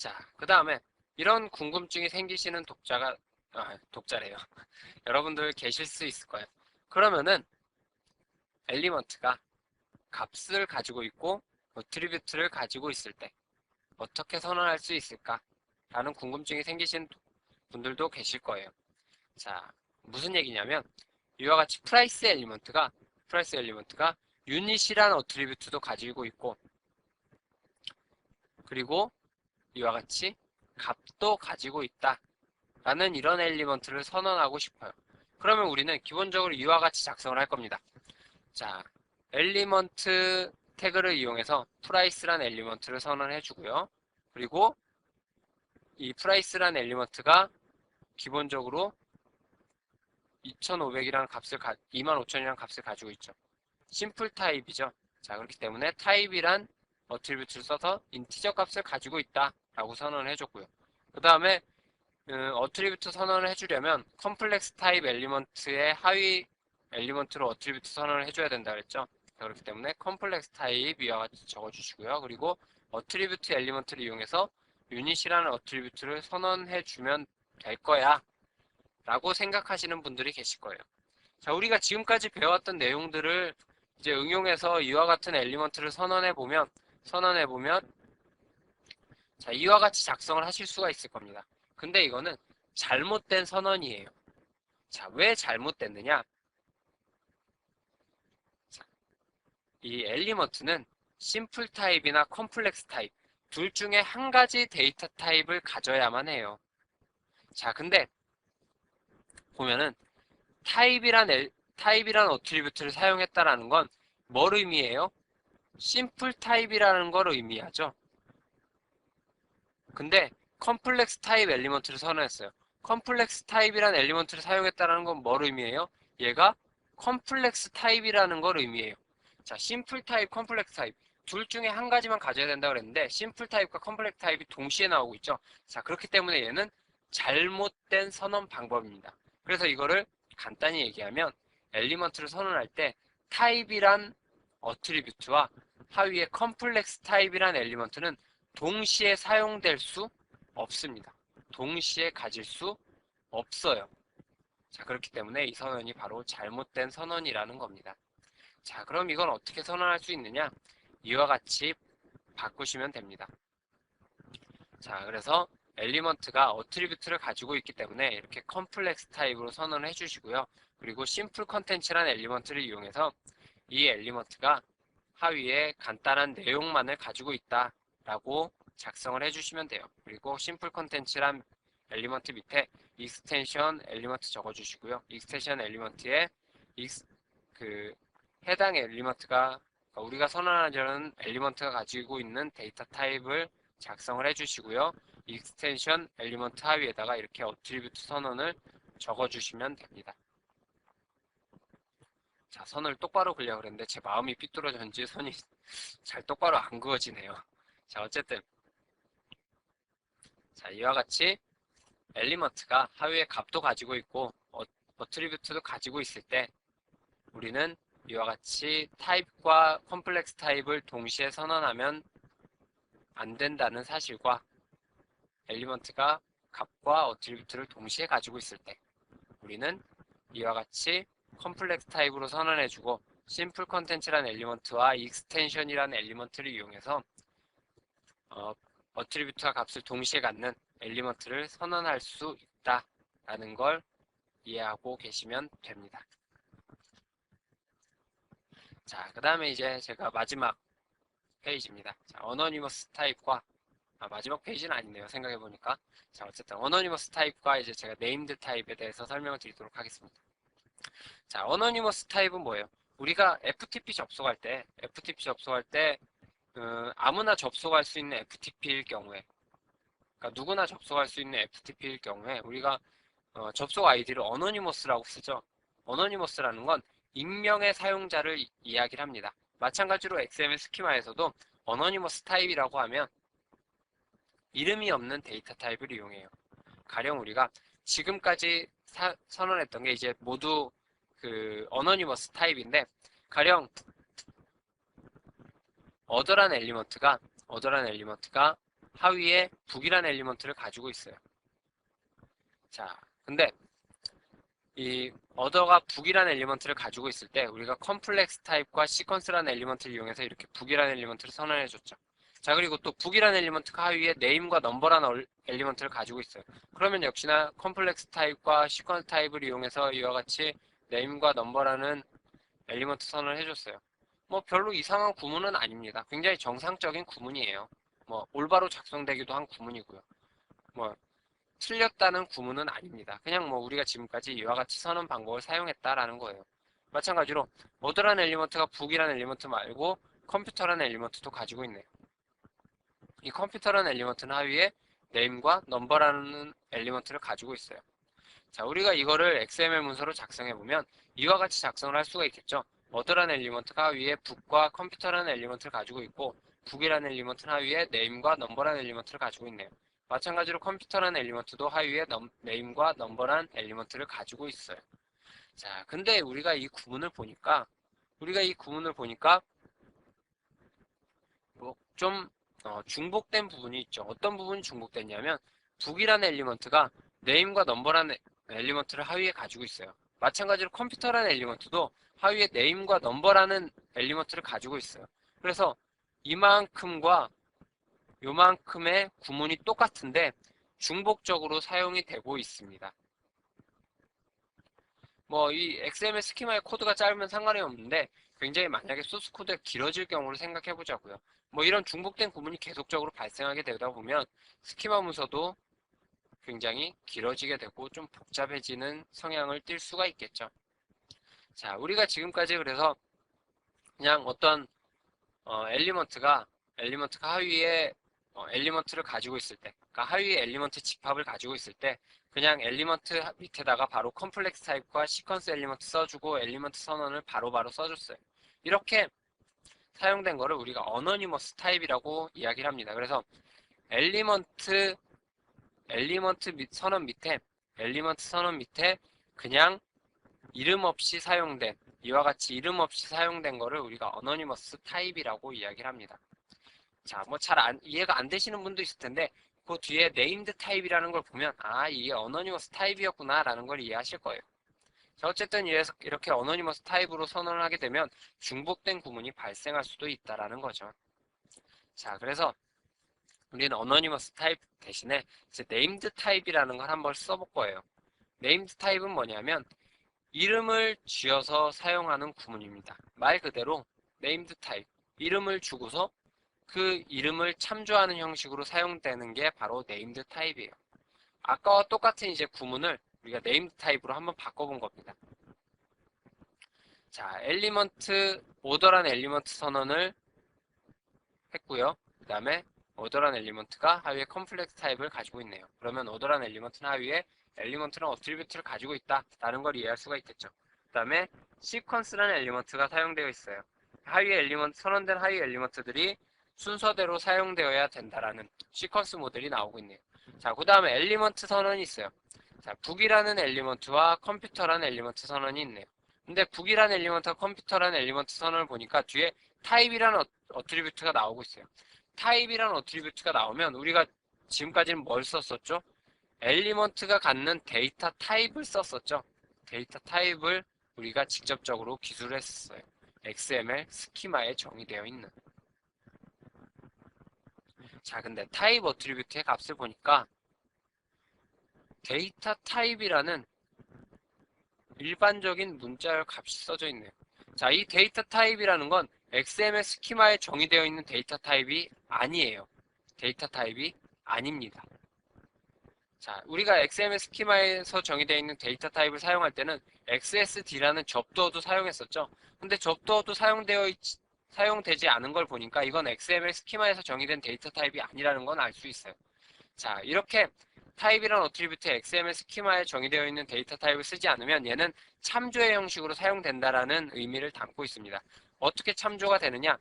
자, 그 다음에 이런 궁금증이 생기시는 독자래요. 여러분들 계실 수 있을 거예요. 그러면은 엘리먼트가 값을 가지고 있고 어트리뷰트를 가지고 있을 때 어떻게 선언할 수 있을까? 라는 궁금증이 생기신 분들도 계실 거예요. 자, 무슨 얘기냐면 이와 같이 프라이스 엘리먼트가 유닛이란 어트리뷰트도 가지고 있고 그리고 이와 같이 값도 가지고 있다 라는 이런 엘리먼트를 선언하고 싶어요. 그러면 우리는 기본적으로 이와 같이 작성을 할 겁니다. 자, 엘리먼트 태그를 이용해서 프라이스란 엘리먼트를 선언해 주고요. 그리고 이 프라이스란 엘리먼트가 기본적으로 2500이라는 값을 25000이라는 값을 가지고 있죠. 심플 타입이죠. 자, 그렇기 때문에 타입이란 어트리뷰트를 써서 인티저 값을 가지고 있다 라고 선언을 해줬고요. 그 다음에 어트리뷰트 선언을 해주려면 컴플렉스 타입 엘리먼트의 하위 엘리먼트로 어트리뷰트 선언을 해줘야 된다 그랬죠. 그렇기 때문에 컴플렉스 타입 이와 같이 적어주시고요. 그리고 어트리뷰트 엘리먼트를 이용해서 유닛이라는 어트리뷰트를 선언해주면 될 거야 라고 생각하시는 분들이 계실 거예요. 자, 우리가 지금까지 배웠던 내용들을 이제 응용해서 이와 같은 엘리먼트를 선언해보면 자, 이와 같이 작성을 하실 수가 있을 겁니다. 근데 이거는 잘못된 선언이에요. 자, 왜 잘못됐느냐? 자, 이 엘리먼트는 심플 타입이나 컴플렉스 타입 둘 중에 한 가지 데이터 타입을 가져야만 해요. 자, 근데 보면은 타입이란 어트리뷰트를 사용했다라는 건 뭘 의미해요? 심플 타입이라는 걸 의미하죠. 근데 컴플렉스 타입 엘리먼트를 선언했어요. 컴플렉스 타입이란 엘리먼트를 사용했다는 건 뭘 의미해요? 얘가 컴플렉스 타입이라는 걸 의미해요. 자, 심플 타입, 컴플렉스 타입 둘 중에 한 가지만 가져야 된다고 그랬는데 심플 타입과 컴플렉스 타입이 동시에 나오고 있죠. 자, 그렇기 때문에 얘는 잘못된 선언 방법입니다. 그래서 이거를 간단히 얘기하면 엘리먼트를 선언할 때 타입이란 어트리뷰트와 하위의 컴플렉스 타입이란 엘리먼트는 동시에 사용될 수 없습니다. 동시에 가질 수 없어요. 자, 그렇기 때문에 이 선언이 바로 잘못된 선언이라는 겁니다. 자, 그럼 이건 어떻게 선언할 수 있느냐? 이와 같이 바꾸시면 됩니다. 자, 그래서 엘리먼트가 어트리뷰트를 가지고 있기 때문에 이렇게 컴플렉스 타입으로 선언을 해주시고요. 그리고 심플 컨텐츠란 엘리먼트를 이용해서 이 엘리먼트가 하위에 간단한 내용만을 가지고 있다라고 작성을 해주시면 돼요. 그리고 심플 컨텐츠란 엘리먼트 밑에 익스텐션 엘리먼트 적어주시고요. 익스텐션 엘리먼트에 그 해당 엘리먼트가 우리가 선언하려는 엘리먼트가 가지고 있는 데이터 타입을 작성을 해주시고요. 익스텐션 엘리먼트 하위에다가 이렇게 어트리뷰트 선언을 적어주시면 됩니다. 자, 선을 똑바로 그리려고 그랬는데 제 마음이 삐뚤어졌는지 선이 잘 똑바로 안 그어지네요. 자, 어쨌든 자, 이와 같이 엘리먼트가 하위에 값도 가지고 있고 어트리뷰트도 가지고 있을 때 우리는 이와 같이 타입과 컴플렉스 타입을 동시에 선언하면 안 된다는 사실과 엘리먼트가 값과 어트리뷰트를 동시에 가지고 있을 때 우리는 이와 같이 컴플렉스 타입으로 선언해주고 심플 컨텐츠라는 엘리먼트와 익스텐션이라는 엘리먼트를 이용해서 어트리뷰트와 값을 동시에 갖는 엘리먼트를 선언할 수 있다라는 걸 이해하고 계시면 됩니다. 자, 그 다음에 이제 제가 마지막 페이지입니다. 자, 어너니머스 타입과 마지막 페이지는 아니네요. 생각해보니까. 자, 어쨌든 어너니머스 타입과 이제 제가 네임드 타입에 대해서 설명을 드리도록 하겠습니다. 자, 어너니머스 타입은 뭐예요? 우리가 FTP 접속할 때 아무나 접속할 수 있는 FTP일 경우에 그러니까 누구나 접속할 수 있는 FTP일 경우에 우리가 접속 아이디를 어너니머스라고 쓰죠. 어너니머스라는 건 익명의 사용자를 이야기를 합니다. 마찬가지로 XML 스키마에서도 어너니머스 타입이라고 하면 이름이 없는 데이터 타입을 이용해요. 가령 우리가 지금까지 선언했던 게 이제 모두 그 어너니머스 타입인데 가령 어더란 엘리먼트가 하위에 북이라는 엘리먼트를 가지고 있어요. 자, 근데 이 어더가 북이라는 엘리먼트를 가지고 있을 때 우리가 컴플렉스 타입과 시퀀스라는 엘리먼트를 이용해서 이렇게 북이라는 엘리먼트를 선언해 줬죠. 자, 그리고 또 북이라는 엘리먼트가 하위에 네임과 넘버라는 엘리먼트를 가지고 있어요. 그러면 역시나 컴플렉스 타입과 시퀀스 타입을 이용해서 이와 같이 네임과 넘버라는 엘리먼트 선언을 해줬어요. 뭐 별로 이상한 구문은 아닙니다. 굉장히 정상적인 구문이에요. 뭐 올바로 작성되기도 한 구문이고요. 뭐 틀렸다는 구문은 아닙니다. 그냥 뭐 우리가 지금까지 이와 같이 선언 방법을 사용했다라는 거예요. 마찬가지로 어드라는 엘리먼트가 북이라는 엘리먼트 말고 컴퓨터라는 엘리먼트도 가지고 있네요. 이 컴퓨터라는 엘리먼트는 하위에 name과 number라는 엘리먼트를 가지고 있어요. 자, 우리가 이거를 XML 문서로 작성해 보면 이와 같이 작성을 할 수가 있겠죠. 어드라는 엘리먼트가 하위에 북과 컴퓨터라는 엘리먼트를 가지고 있고 북이라는 엘리먼트는 하위에 name과 number라는 엘리먼트를 가지고 있네요. 마찬가지로 컴퓨터라는 엘리먼트도 하위에 name과 number라는 엘리먼트를 가지고 있어요. 자, 근데 우리가 이 구문을 보니까 뭐좀 중복된 부분이 있죠. 어떤 부분이 중복됐냐면 북이라는 엘리먼트가 name과 number라는 엘리먼트를 하위에 가지고 있어요. 마찬가지로 컴퓨터라는 엘리먼트도 하위에 name과 number라는 엘리먼트를 가지고 있어요. 그래서 이만큼과 요만큼의 구문이 똑같은데 중복적으로 사용이 되고 있습니다. 뭐 이 XML 스키마의 코드가 짧으면 상관이 없는데 굉장히 만약에 소스 코드가 길어질 경우를 생각해 보자고요. 뭐 이런 중복된 구문이 계속적으로 발생하게 되다 보면 스키마 문서도 굉장히 길어지게 되고 좀 복잡해지는 성향을 띨 수가 있겠죠. 자, 우리가 지금까지 그래서 그냥 어떤 엘리먼트가 하위에 엘리먼트를 가지고 있을 때, 그러니까 하위에 엘리먼트 집합을 가지고 있을 때 그냥 엘리먼트 밑에다가 바로 컴플렉스 타입과 시퀀스 엘리먼트 써주고 엘리먼트 선언을 바로바로 써줬어요. 이렇게 사용된 거를 우리가 어너니머스 타입이라고 이야기를 합니다. 그래서 엘리먼트 선언 밑에 그냥 이름 없이 사용된 이와 같이 이름 없이 사용된 거를 우리가 어너니머스 타입이라고 이야기를 합니다. 자, 뭐 잘 이해가 안 되시는 분도 있을 텐데 그 뒤에 네임드 타입이라는 걸 보면 아, 이게 어너니머스 타입이었구나 라는 걸 이해하실 거예요. 자, 어쨌든 이렇게 어너니머스 타입으로 선언을 하게 되면 중복된 구문이 발생할 수도 있다라는 거죠. 자, 그래서 우리는 어너니머스 타입 대신에 이제 네임드 타입이라는 걸 한번 써볼 거예요. 네임드 타입은 뭐냐면 이름을 지어서 사용하는 구문입니다. 말 그대로 네임드 타입, 이름을 주고서 그 이름을 참조하는 형식으로 사용되는 게 바로 네임드 타입이에요. 아까와 똑같은 이제 구문을 우리가 네임드 타입으로 한번 바꿔본 겁니다. 자, 오더란 엘리먼트 선언을 했고요. 그 다음에 오더란 엘리먼트가 하위에 컴플렉스 타입을 가지고 있네요. 그러면 오더란 엘리먼트는 하위에 엘리먼트는 어트리뷰트를 가지고 있다라는 걸 이해할 수가 있겠죠. 그 다음에 시퀀스라는 엘리먼트가 사용되어 있어요. 선언된 하위 엘리먼트들이 순서대로 사용되어야 된다라는 시퀀스 모델이 나오고 있네요. 자, 그 다음에 엘리먼트 선언이 있어요. 자, 북이라는 엘리먼트와 컴퓨터라는 엘리먼트 선언이 있네요. 근데 북이라는 엘리먼트와 컴퓨터라는 엘리먼트 선언을 보니까 뒤에 타입이라는 어트리뷰트가 나오고 있어요. 타입이라는 어트리뷰트가 나오면 우리가 지금까지는 뭘 썼었죠? 엘리먼트가 갖는 데이터 타입을 썼었죠. 데이터 타입을 우리가 직접적으로 기술을 했었어요. XML 스키마에 정의되어 있는. 자, 근데 타입 어트리뷰트의 값을 보니까 데이터 타입이라는 일반적인 문자열 값이 써져 있네요. 자, 이 데이터 타입이라는 건 XML 스키마에 정의되어 있는 데이터 타입이 아니에요. 데이터 타입이 아닙니다. 자, 우리가 XML 스키마에서 정의되어 있는 데이터 타입을 사용할 때는 XSD라는 접두어도 사용했었죠. 근데 접두어도 사용되지 않은 걸 보니까 이건 XML 스키마에서 정의된 데이터 타입이 아니라는 건 알 수 있어요. 자, 이렇게 타입이란 어트리뷰트의 XML 스키마에 정의되어 있는 데이터 타입을 쓰지 않으면 얘는 참조의 형식으로 사용된다라는 의미를 담고 있습니다. 어떻게 참조가 되느냐?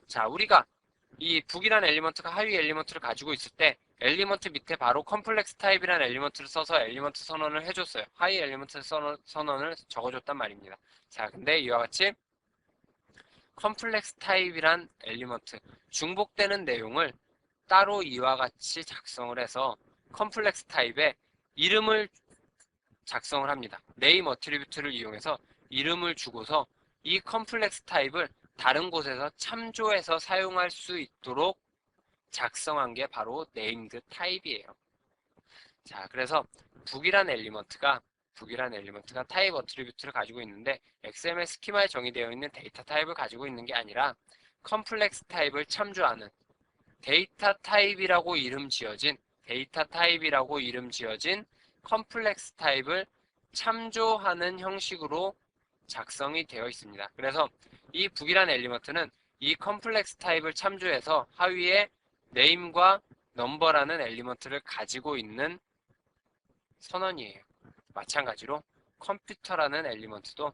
자, 우리가 이 북이라는 엘리먼트가 하위 엘리먼트를 가지고 있을 때 엘리먼트 밑에 바로 컴플렉스 타입이라는 엘리먼트를 써서 엘리먼트 선언을 해줬어요. 하위 엘리먼트 선언을 적어줬단 말입니다. 자, 근데 이와 같이 컴플렉스 타입이란 엘리먼트, 중복되는 내용을 따로 이와 같이 작성을 해서 컴플렉스 타입에 이름을 작성을 합니다. 네임 어트리뷰트를 이용해서 이름을 주고서 이 컴플렉스 타입을 다른 곳에서 참조해서 사용할 수 있도록 작성한 게 바로 네임드 타입이에요. 자, 그래서 북이란 엘리먼트가 타입 어트리뷰트를 가지고 있는데 XML 스키마에 정의되어 있는 데이터 타입을 가지고 있는 게 아니라 컴플렉스 타입을 참조하는 데이터 타입이라고 이름 지어진 컴플렉스 타입을 참조하는 형식으로 작성이 되어 있습니다. 그래서 이 북이란 엘리먼트는 이 컴플렉스 타입을 참조해서 하위에 name과 number라는 엘리먼트를 가지고 있는 선언이에요. 마찬가지로 컴퓨터라는 엘리먼트도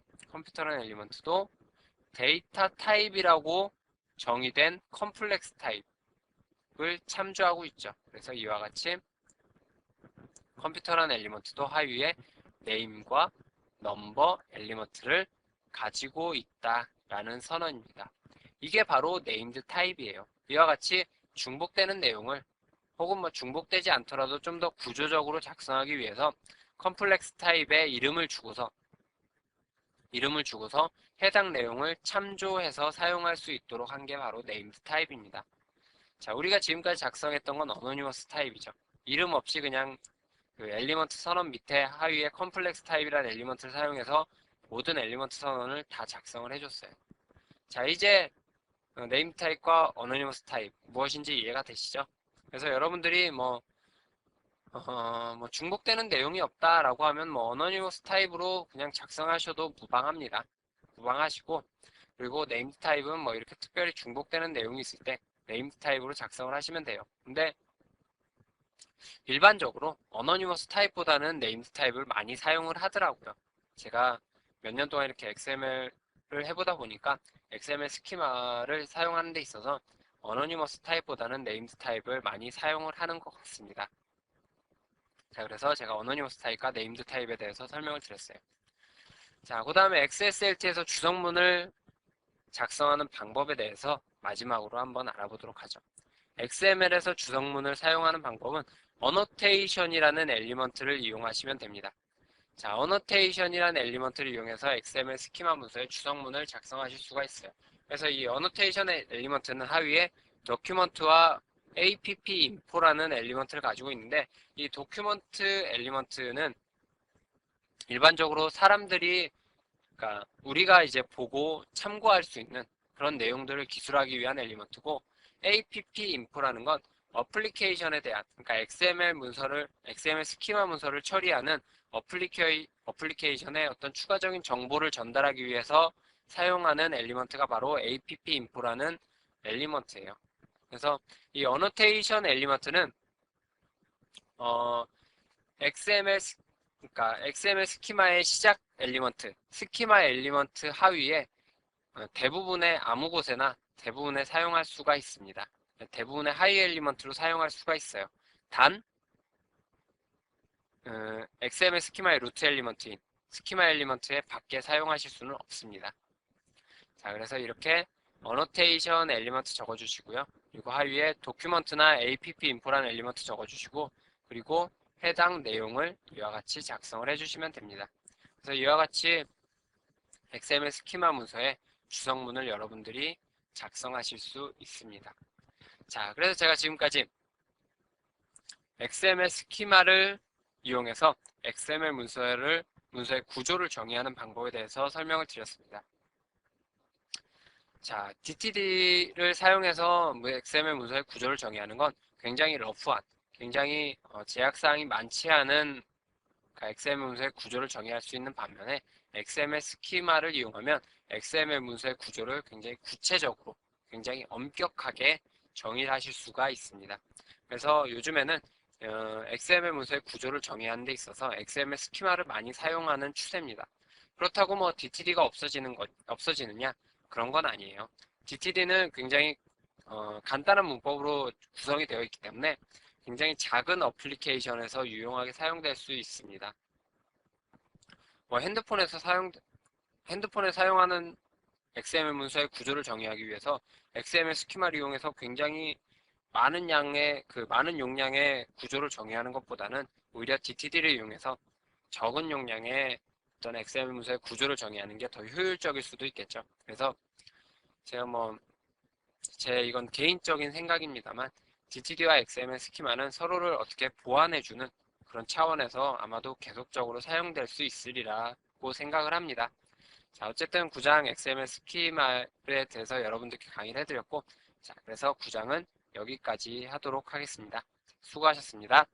데이터 타입이라고 정의된 컴플렉스 타입을 참조하고 있죠. 그래서 이와 같이 컴퓨터라는 엘리먼트도 하위에 name과 number 엘리먼트를 가지고 있다라는 선언입니다. 이게 바로 named 타입이에요. 이와 같이 중복되는 내용을 혹은 중복되지 않더라도 좀 더 구조적으로 작성하기 위해서 컴플렉스 타입에 이름을 주고서 해당 내용을 참조해서 사용할 수 있도록 한 게 바로 named 타입입니다. 자, 우리가 지금까지 작성했던 건 어노니머스 타입이죠. 이름 없이 그냥 그 엘리먼트 선언 밑에 하위에 컴플렉스 타입이라는 엘리먼트를 사용해서 모든 엘리먼트 선언을 다 작성을 해줬어요. 자, 이제 네임 타입과 어노니머스 타입 무엇인지 이해가 되시죠? 그래서 여러분들이 중복되는 내용이 없다라고 하면 어노니머스 타입으로 그냥 작성하셔도 무방합니다. 무방하시고, 그리고 네임 타입은 이렇게 특별히 중복되는 내용이 있을 때 네임 타입으로 작성을 하시면 돼요. 근데 일반적으로 어노니머스 타입보다는 네임드 타입을 많이 사용을 하더라고요. 제가 몇 년 동안 이렇게 XML을 해보다 보니까 XML 스키마를 사용하는 데 있어서 어노니머스 타입보다는 네임드 타입을 많이 사용을 하는 것 같습니다. 자, 그래서 제가 어노니머스 타입과 네임드 타입에 대해서 설명을 드렸어요. 자, 그 다음에 XSLT에서 주성문을 작성하는 방법에 대해서 마지막으로 한번 알아보도록 하죠. XML에서 주성문을 사용하는 방법은 어노테이션이라는 엘리먼트를 이용하시면 됩니다. 자, 어노테이션이라는 엘리먼트를 이용해서 XML 스키마 문서에 주성문을 작성하실 수가 있어요. 그래서 이 어노테이션의 엘리먼트는 하위에 도큐먼트와 app info라는 엘리먼트를 가지고 있는데, 이 도큐먼트 엘리먼트는 일반적으로 그러니까 우리가 이제 보고 참고할 수 있는 그런 내용들을 기술하기 위한 엘리먼트고, app info라는 건 어플리케이션에 대한, 그러니까 XML 스키마 문서를 처리하는 어플리케이션의 어떤 추가적인 정보를 전달하기 위해서 사용하는 엘리먼트가 바로 app info라는 엘리먼트예요. 그래서 이 어노테이션 엘리먼트는 XML 스키마의 시작 엘리먼트, 스키마 엘리먼트 하위에 대부분의 아무 곳에나 대부분에 사용할 수가 있습니다. 대부분의 하위 엘리먼트로 사용할 수가 있어요. 단 XML 스키마의 루트 엘리먼트인 스키마 엘리먼트의 밖에 사용하실 수는 없습니다. 자, 그래서 이렇게 어노테이션 엘리먼트 적어주시고요. 그리고 하위에 도큐먼트나 app info라는 엘리먼트 적어주시고, 그리고 해당 내용을 이와 같이 작성을 해주시면 됩니다. 그래서 이와 같이 XML 스키마 문서에 주성문을 여러분들이 작성하실 수 있습니다. 자, 그래서 제가 지금까지 XML 스키마를 이용해서 XML 문서의 구조를 정의하는 방법에 대해서 설명을 드렸습니다. 자, DTD를 사용해서 XML 문서의 구조를 정의하는 건 굉장히 러프한, 굉장히 제약사항이 많지 않은 XML 문서의 구조를 정의할 수 있는 반면에, XML 스키마를 이용하면 XML 문서의 구조를 굉장히 구체적으로, 굉장히 엄격하게 정의를 하실 수가 있습니다. 그래서 요즘에는 XML 문서의 구조를 정의하는 데 있어서 XML 스키마를 많이 사용하는 추세입니다. 그렇다고 DTD가 없어지느냐? 그런 건 아니에요. DTD는 굉장히 간단한 문법으로 구성이 되어 있기 때문에 굉장히 작은 어플리케이션에서 유용하게 사용될 수 있습니다. 핸드폰에 사용하는 XML 문서의 구조를 정의하기 위해서 XML 스키마를 이용해서 굉장히 많은 용량의 구조를 정의하는 것보다는 오히려 DTD를 이용해서 적은 용량의 어떤 XML 문서의 구조를 정의하는 게 더 효율적일 수도 있겠죠. 그래서 제가 제 이건 개인적인 생각입니다만 DTD와 XML 스키마는 서로를 어떻게 보완해주는 그런 차원에서 아마도 계속적으로 사용될 수 있으리라고 생각을 합니다. 자, 어쨌든 9장 XML 스키마에 대해서 여러분들께 강의를 해드렸고, 자, 그래서 9장은 여기까지 하도록 하겠습니다. 수고하셨습니다.